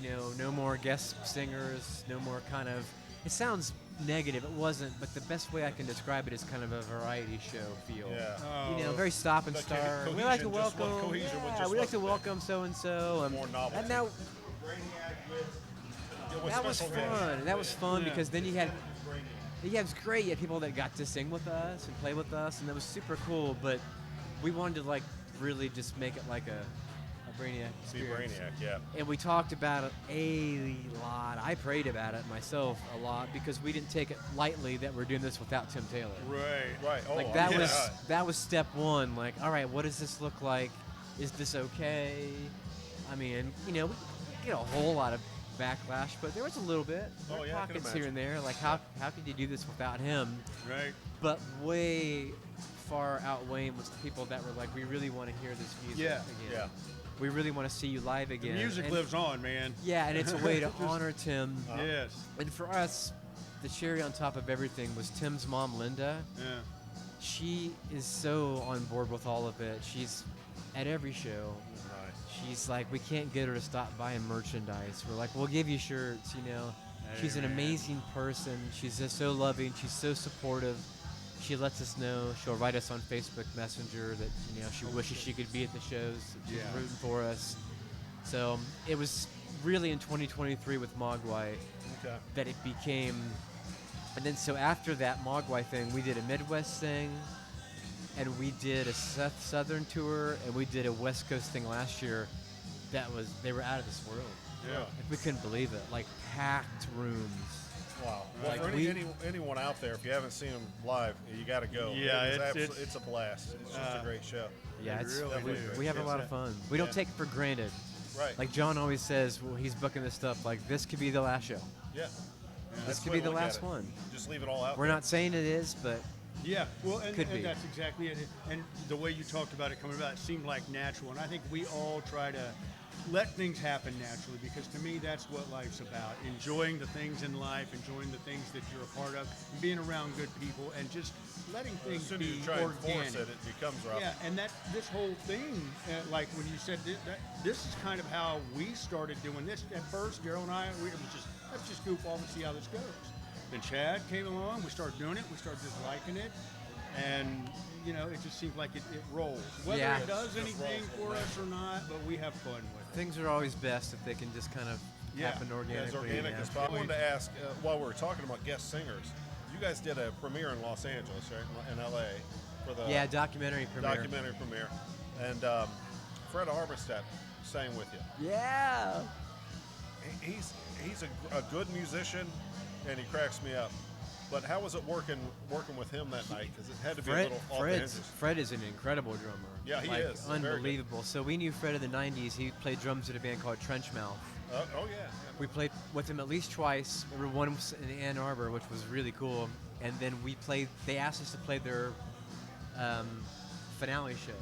no more guest singers, no more kind of. It sounds negative. It wasn't, but the best way I can describe it is kind of a variety show feel. Yeah. Very stop and The start. cohesion We like to just welcome. cohesion Yeah, just we like to wasn't welcome so and so. More novelty. And now Brainiac with that was special fun. guests. That was fun Yeah. because then you had. Brainiac. Yeah, it was great. You had people that got to sing with us and play with us, and that was super cool. But we wanted to really just make it like a Brainiac See experience. Brainiac, yeah. And we talked about it a lot. I prayed about it myself a lot because we didn't take it lightly that we're doing this without Tim Taylor. Right. Oh, Like that yeah. was step one. Like, all right, what does this look like? Is this okay? I mean, we didn't get a whole lot of backlash, but there was a little bit. There were yeah, I can pockets here and there. Like, how could you do this without him? Right. But way far outweighing was the people that were like, we really want to hear this music Yeah. again. Yeah. We really want to see you live The again. music And- lives on, man. Yeah, and it's a way to honor Tim. Yes. And for us, the cherry on top of everything was Tim's mom, Linda. Yeah. She is so on board with all of it. She's at every show. Nice. She's like, we can't get her to stop buying merchandise. We're like, we'll give you shirts, She's an Amen. amazing person. She's just so loving. She's so supportive. She lets us know. She'll write us on Facebook Messenger that, she wishes she could be at the shows. She's Yeah. rooting for us. So it was really in 2023 with Mogwai Okay. that it became. And then so after that Mogwai thing, we did a Midwest thing, and we did a Southern tour, and we did a West Coast thing last year. They were out of this world. Yeah. Like, we couldn't believe it. Like packed rooms. Wow. Well, Like for we- anyone out there, if you haven't seen them live, you got to go. Yeah, it's a blast. It's just a great show. Yeah, It it's, really we, is. we have a lot of fun. We don't Yeah. take it for granted. Right. Like John always says, well, he's booking this stuff. Like this could be the last show. Yeah. This could be the last one. Just leave it all out. We're not saying it is, but Yeah, well, and Could be. that's exactly it. And the way you talked about it coming about, it seemed like natural. And I think we all try to let things happen naturally, because to me, that's what life's about. Enjoying the things in life, enjoying the things that you're a part of, and being around good people, and just letting As things soon as be you try and organic. force it, it becomes rough. Yeah, and this whole thing, like when you said this is kind of how we started doing this. At first, Daryl and I, it was just, let's just goof off and see how this goes. Then Chad came along, we started doing it, we started just liking it, and it just seems like it rolls. Whether Yeah. it does It anything rolls. for us or not, but we have fun with it. things are always best if they can just kind of Yeah. happen Yeah, organically. as organic yeah. as possible. I wanted to ask, while we were talking about guest singers, you guys did a premiere in Los Angeles, right, in LA, for the Yeah, documentary premiere. documentary premiere, and Fred Armistead sang with you. Yeah. He's a good musician, and he cracks me up. But how was it working with him that night? Because it had to be a little off the hinges. Fred is an incredible drummer. Yeah, he like, is. Very good. Unbelievable. So we knew Fred in the 90s. He played drums at a band called Trenchmouth. Oh yeah. We played with him at least twice. Remember one was in Ann Arbor, which was really cool. And then they asked us to play their finale show.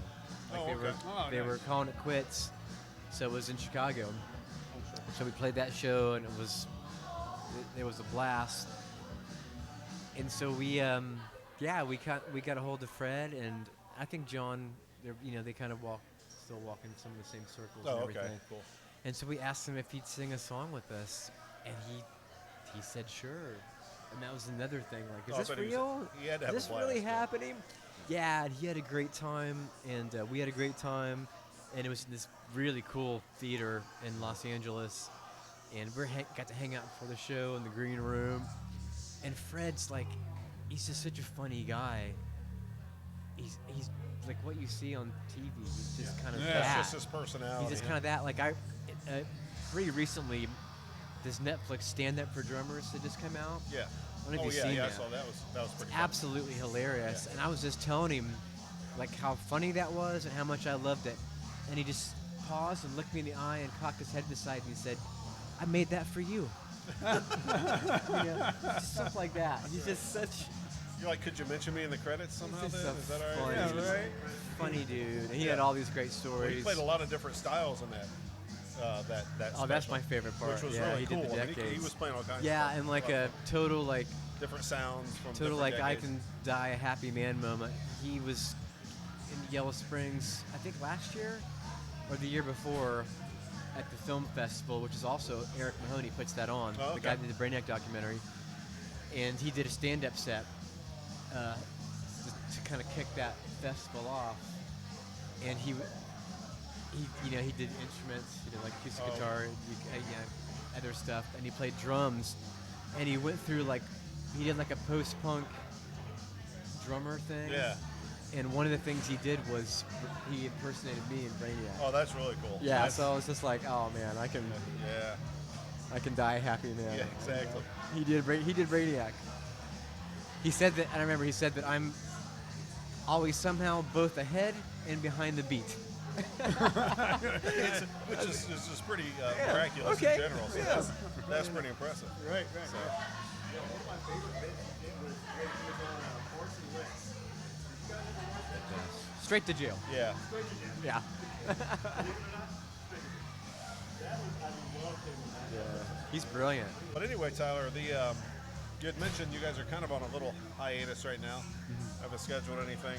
Like Oh, they okay. were Oh, they nice. were calling it quits. So it was in Chicago. So we played that show, and it was a blast. And so we got a hold of Fred, and I think John, they kind of still walk in some of the same circles Oh, and okay, everything. cool. And so we asked him if he'd sing a song with us, and he said sure. And that was another thing, like, is Oh, this but he real? had to have Is a this really blast, yeah. happening? Yeah, and he had a great time, and we had a great time, and it was in this really cool theater in Los Angeles, and we got to hang out before the show in the green room. And Fred's like, he's just such a funny guy. He's like what you see on TV. He's just kind of Yeah. that. That's just his personality. He's just kind of that. Like pretty recently, this Netflix stand-up for drummers had just come out. Yeah. I don't know if Oh you've yeah, seen yeah. I that. saw that was pretty. Fun. Absolutely hilarious. Yeah. And I was just telling him like how funny that was and how much I loved it. And he just paused and looked me in the eye and cocked his head to the side and he said, "I made that for you." Just stuff like that. He's just such You're like, could you mention me in the credits somehow? He's just Then so is that all right? funny. Yeah, right? funny dude. And he Yeah. had all these great Well, stories. he played a lot of different styles in that. That Oh, that's special, my favorite part. Which was Yeah, really he did cool. the I mean, he decades. was playing all kinds. Yeah, of stuff. and like a total like different sounds from total different like I decades. can die a happy man moment. He was in Yellow Springs, I think last year or the year before, at the film festival, which is also Eric Mahoney puts that on. Oh, The guy okay. that did the Brainiac documentary, and he did a stand-up set to kind of kick that festival off. And he he did instruments, he did like acoustic Oh. guitar, other stuff, and he played drums. And he went through he did like a post-punk drummer thing. Yeah. And one of the things he did was he impersonated me in Brainiac. Oh, that's really cool. Yeah, That's- so I was just like, oh man, I can die a happy man. Yeah, exactly. He did Brainiac. He said that, and I remember he said that I'm always somehow both ahead and behind the beat. Which is just pretty miraculous okay. in general. So Yeah. that's pretty impressive. Right. So, Straight to jail. yeah. Yeah. He's brilliant. But anyway, Tyler, you had mentioned you guys are kind of on a little hiatus right now. Haven't scheduled anything.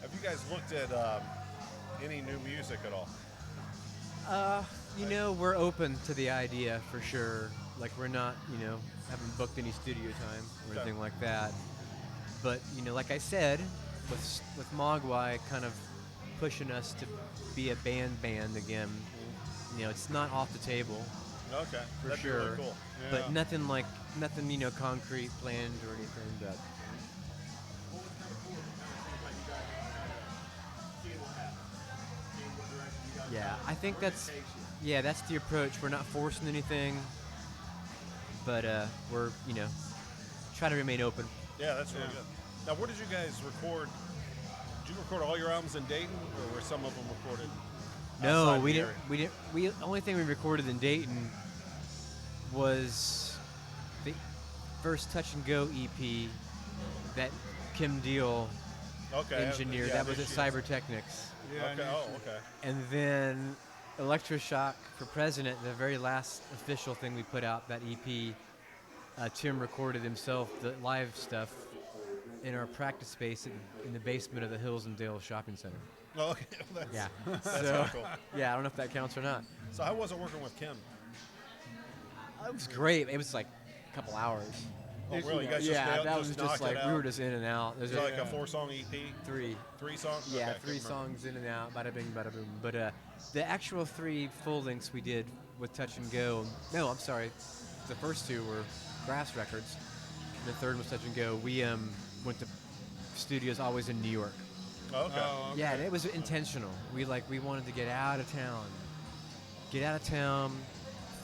Have you guys looked at any new music at all? We're open to the idea for sure. Like we're not, haven't booked any studio time or Okay. anything like that. But like I said, with Mogwai kind of pushing us to be a band again. It's not off the table Okay, for that'd sure. be really cool. But Yeah. nothing concrete planned or anything. But yeah, I think that's the approach. We're not forcing anything, but we're trying to remain open. Yeah, that's really Yeah. good. Now, where did you guys record? Did you record all your albums in Dayton, or were some of them recorded? No, outside we the didn't. area? We didn't. We only thing we recorded in Dayton was the first Touch and Go EP that Kim Deal Okay. engineered. yeah, that was there at she is. Cybertechnics. Yeah, I Okay. know. Oh, okay. And then Electroshock for President, the very last official thing we put out, that EP, Tim recorded himself, the live stuff, in our practice space in the basement of the Hills and Dale Shopping Center. Oh, okay. That's, Yeah. That's So, kinda cool. yeah, I don't know if that counts or not. So how was it working with Kim? It was great. It was like a couple hours. Oh, really? You guys Yeah, just nailed, that was just just knocked like it we out? were just in and out. There's Is it like a a 4-song EP? three. 3 songs? Yeah, Okay, I 3 can't remember. songs in and out, bada bing, bada boom. But the actual 3 full lengths we did with Touch and Go. No, I'm sorry. The first 2 were Grass Records. The third was Touch and Go. We went to studios always in New York. Oh, okay. Oh, okay. Yeah, and it was intentional. We wanted to get out of town,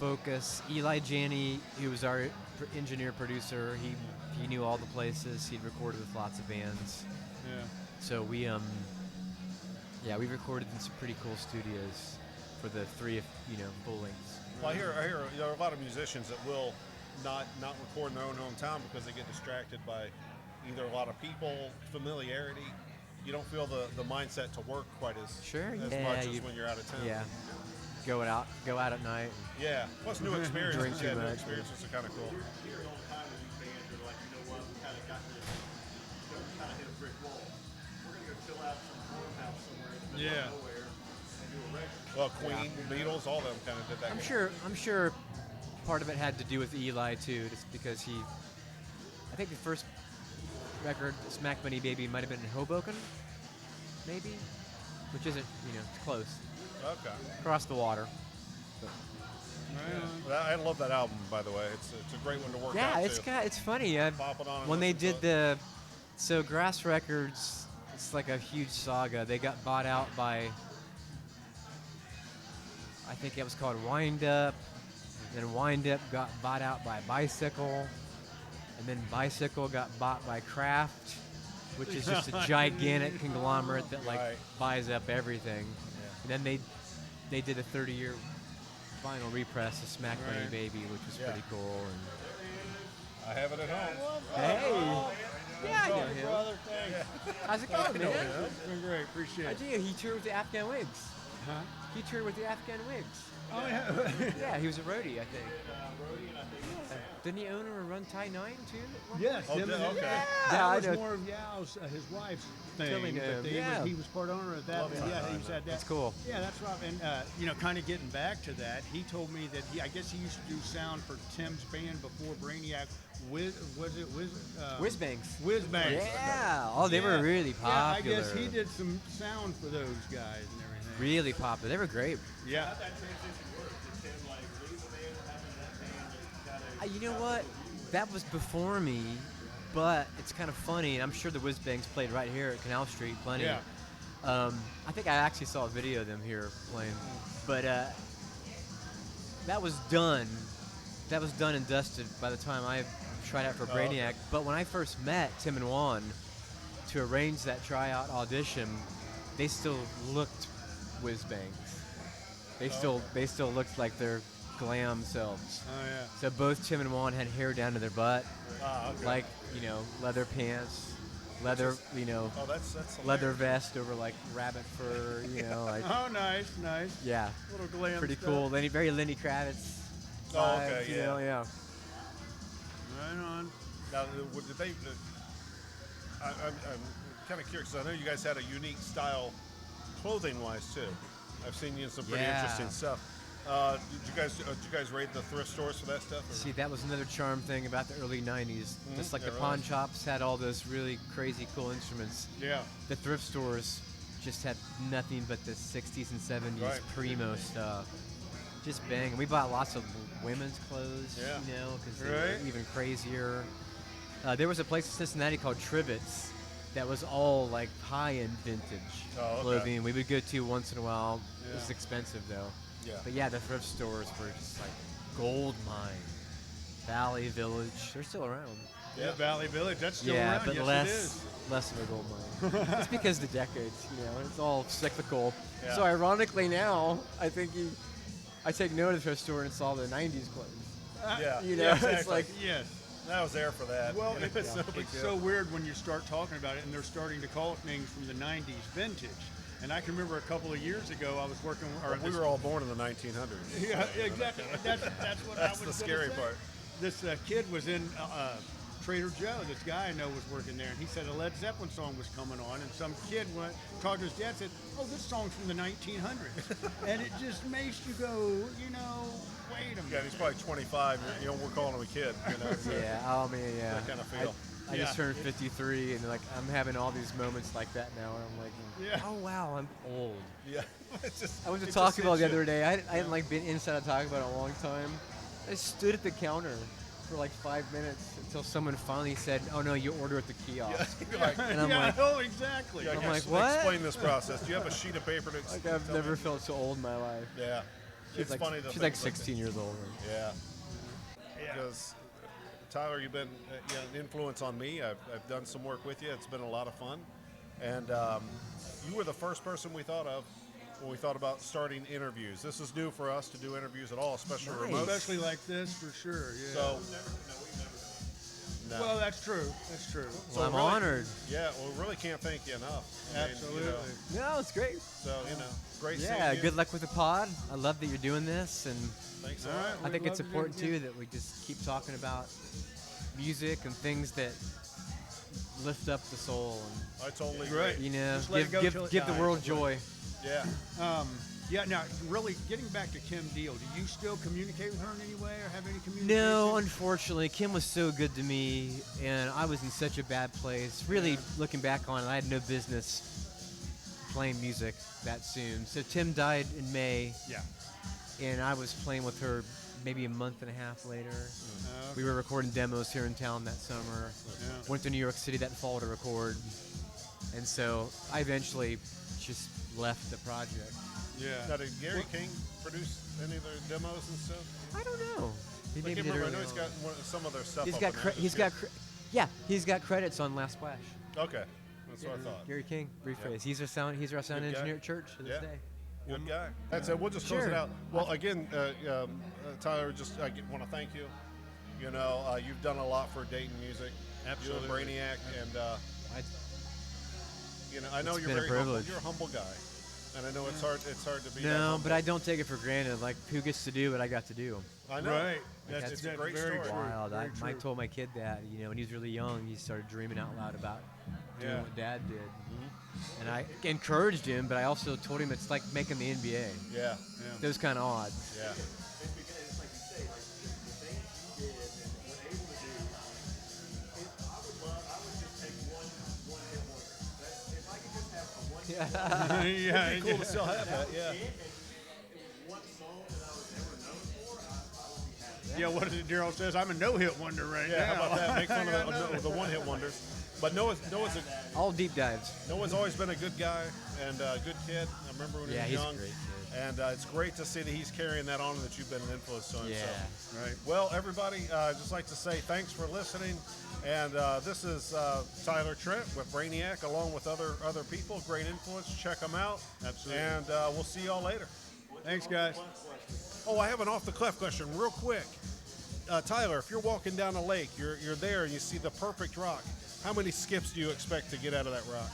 focus. Eli Janney, who was our engineer producer, he knew all the places. He'd recorded with lots of bands. Yeah. So we recorded in some pretty cool studios for the 3 full lengths. Well, I hear there are a lot of musicians that will not record in their own hometown because they get distracted by either a lot of people, familiarity. You don't feel the mindset to work quite as Sure, as yeah, much as you- when you're out of town. Yeah. Go out at night. Yeah. Plus new experiences. Drink too Yeah, new much. experiences are kind of cool. Yeah. Well, Queen, Beatles, all of them kind of did that. I'm sure part of it had to do with Eli too, just because I think the first record, Smack Bunny Baby, might have been in Hoboken, maybe, which isn't, it's close, Okay. across the water. But, Right on. Well, I love that album, by the way. It's a great one to work yeah, out it's funny. Pop it on and When they listen to did so Grass Records, it's like a huge saga. They got bought out by, I think it was called Wind Up. Then Wind Up got bought out by Bicycle. And then Bicycle got bought by Kraft, which is just a gigantic conglomerate that Right. buys up everything. And then they did a 30-year vinyl repress of Smack Bunny Right. Baby, which was Yeah. pretty cool. I have it at home. Hey, yeah, I know him. How's it going, man? It's been great. Appreciate I it. do. He toured with the Afghan Wigs. Huh? He toured with the Afghan Wigs. Oh yeah. Yeah, he was a roadie, I think. Didn't he own or run Tie 9 too? Yes. Oh, him and- okay. Yeah, That I was know. more of Yao's, his wife's thing. Tillingham, But yeah. he was part owner of that. Love And Tie yeah, 9, he's had that. That's cool. Yeah, that's right. And kind of getting back to that, he told me that I guess he used to do sound for Tim's band before Brainiac. Whizbangs. Whizbangs. Yeah. Oh, they were Yeah. really popular. Yeah, I guess he did some sound for those guys and everything. Really popular. They were great. Yeah. You know what? That was before me, but it's kind of funny, and I'm sure the Whizbangs played right here at Canal Street plenty. Yeah. I think I actually saw a video of them here playing, but that was done. That was done and dusted by the time I tried out for Brainiac. Okay. But when I first met Tim and Juan to arrange that tryout audition, they still looked Whizbangs. They still looked like their glam selves. Oh yeah. So both Tim and Juan had hair down to their butt, Okay. like, leather pants, leather, Oh, that's leather hilarious. vest over like rabbit fur, like, Oh, nice. yeah, Little glam pretty stuff. cool. Very Lenny Kravitz. Oh, okay, vibes, yeah. yeah. Right on. Now, did they? I'm kind of curious. 'Cause I know you guys had a unique style, clothing-wise too. I've seen you in some pretty Yeah. interesting stuff. Did you guys raid the thrift stores for that stuff? Or? See, that was another charm thing about the early '90s. Just like Yeah, the it pawn was. shops had all those really crazy cool instruments. Yeah. The thrift stores just had nothing but the 60s and 70s Right. primo stuff. Just bang. We bought lots of women's clothes, Yeah. because they Right. were even crazier. There was a place in Cincinnati called Trivets that was all like high-end vintage Oh, okay. clothing. We would go to once in a while. It was Yeah. expensive though. Yeah. But yeah, the thrift stores were just like gold mine. Valley Village, they're still around. Yeah. Valley Village. That's still yeah, around. but Yes, less it is. less of a gold mine. It's because the decades, it's all cyclical. Yeah. So ironically now, I think I take note of the thrift store and saw the '90s clothes. Yeah. You know, yeah, it's exactly. like Yes. I was there for that. Well, You know, it's no big deal. so weird when you start talking about it, and they're starting to call things from the '90s vintage. And I can remember a couple of years ago, I was working. We were all born in the 1900s. Yeah, exactly. That's what That's I was the gonna scary say. part. This kid was in Trader Joe. This guy I know was working there, and he said a Led Zeppelin song was coming on, and some kid went talked to his dad, said, "Oh, this song's from the 1900s," and it just makes you go, wait a Yeah, minute. he's probably 25. We're calling him a kid. So Yeah, oh man, yeah. That kind of feel. I just Yeah. turned 53, and like I'm having all these moments like that now, and I'm like, Yeah. oh wow, I'm old. Yeah. It's just, I went to it Taco just Bell the hits you. other day. I hadn't like been inside a Taco Bell in a long time. I stood at the counter for like 5 minutes until someone finally said, "Oh no, you order at the kiosk." You're like, And I'm yeah, like, oh, exactly. yeah, I'm can like, I what? Explain this process. Do you have a sheet of paper to like I've tell never me? felt so old in my life. Yeah. She's It's like, funny. she's like 16 years old. Yeah. Yeah. Because Tyler, you've been an influence on me. I've done some work with you. It's been a lot of fun. And you were the first person we thought of when we thought about starting interviews. This is new for us to do interviews at all, especially Nice. remote. Especially like this, for sure. Yeah. So, no. well, that's true. That's true. So Well, I'm really- honored. Yeah, well, really can't thank you enough. I mean, Absolutely. No, it's great. So, great seeing Yeah, you. good luck with the pod. I love that you're doing this, and Thanks a All lot. right. I think We'd it's love to do it important too again. that we just keep talking about music and things that lift up the soul, I totally Great. and Just let it go till it give the dies. world joy. Yeah. Yeah. Now, really, getting back to Kim Deal, do you still communicate with her in any way, or have any communication? No, unfortunately, Kim was so good to me, and I was in such a bad place. Really, Yeah. looking back on it, I had no business playing music that soon. So Tim died in May, Yeah. and I was playing with her maybe a month and a half later. We were recording demos here in town that summer. Yeah. Went to New York City that fall to record, and so I eventually just left the project. Yeah. Now, did Gary King produce any of their demos and stuff? I don't know. He I maybe can't did remember. I early know he's on. got some of their stuff. He's up got on cre- there he's this got year. yeah, he's got credits on Last Splash. Okay, that's what I thought. Gary King, rephrase. He's our sound Good guy. engineer at church to this Yeah. day. Good guy. That's it. We'll just close Sure. it out. Well, again, Tyler, just I want to thank you. You've done a lot for Dayton music. Absolutely. You and Brainiac, and I- I know It's you're been a very humble. privilege. You're a humble guy. And I know it's hard to be that No, humble. but I don't take it for granted. Like, who gets to do what I got to do? I know. Right. It's a That's great very story. true. Wild. Very Mike true. told my kid that, when he was really young, he started dreaming out loud about doing Yeah. what Dad did. And I encouraged him, but I also told him it's like making the NBA. Yeah. Yeah. Those kind of odds. Yeah. It's because it's like you say, like the things you did and were able to do. I would just take one hit wonder. If I could just have a one hit wonder. Yeah. It'd be cool to still have that. Yeah. And it was one song that I was ever known for, I would be happy. Yeah, what is it Daryl says? I'm a no-hit wonder right Yeah. now. How about that? Make fun of the one-hit wonders. But Noah's All deep dives. always been a good guy and a good kid. I remember when he Yeah, was he's a young. great kid. And it's great to see that he's carrying that on and that you've been an influence on him. Yeah. So. Right. Well, everybody, I'd just like to say thanks for listening. And this is Tyler Trent with Brainiac, along with other people. Great influence. Check them out. Absolutely. And we'll see y'all later. Thanks, guys. Oh, I have an off-the-cuff question real quick. Tyler, if you're walking down a lake, you're there and you see the perfect rock, how many skips do you expect to get out of that rock?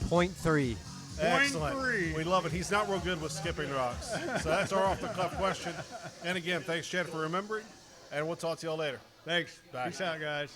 0.3. Excellent. 0.3. We love it. He's not real good with skipping rocks. So that's our off-the-cuff question. And again, thanks, Chad, for remembering. And we'll talk to y'all later. Thanks. Bye. Peace out, guys.